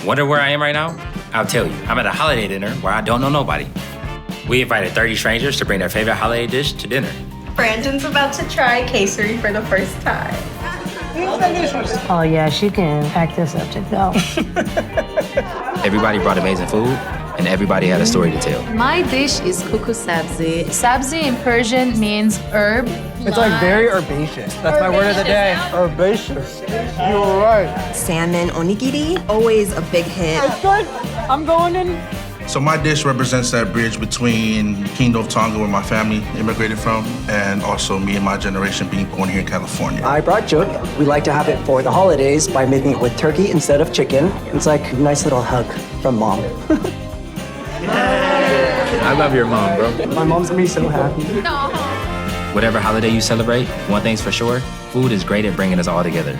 Wonder where I am right now? I'll tell you. I'm at a holiday dinner where I don't know nobody. We invited 30 strangers to bring their favorite holiday dish to dinner. Brandon's about to try Kesari for the first time. Oh yeah, she can act this subject though. Everybody brought amazing food, and everybody had a story to tell. My dish is Kuku Sabzi. Sabzi in Persian means herb. It's like very herbaceous. That's my word of the day. Herbaceous. You were right. Salmon onigiri, always a big hit. It's good. I'm going in. So my dish represents that bridge between Kingdom of Tonga, where my family immigrated from, and also me and my generation being born here in California. I brought juk. We like to have it for the holidays by making it with turkey instead of chicken. It's like a nice little hug from mom. I love your mom, bro. My mom's gonna be so happy. Whatever holiday you celebrate, one thing's for sure, food is great at bringing us all together.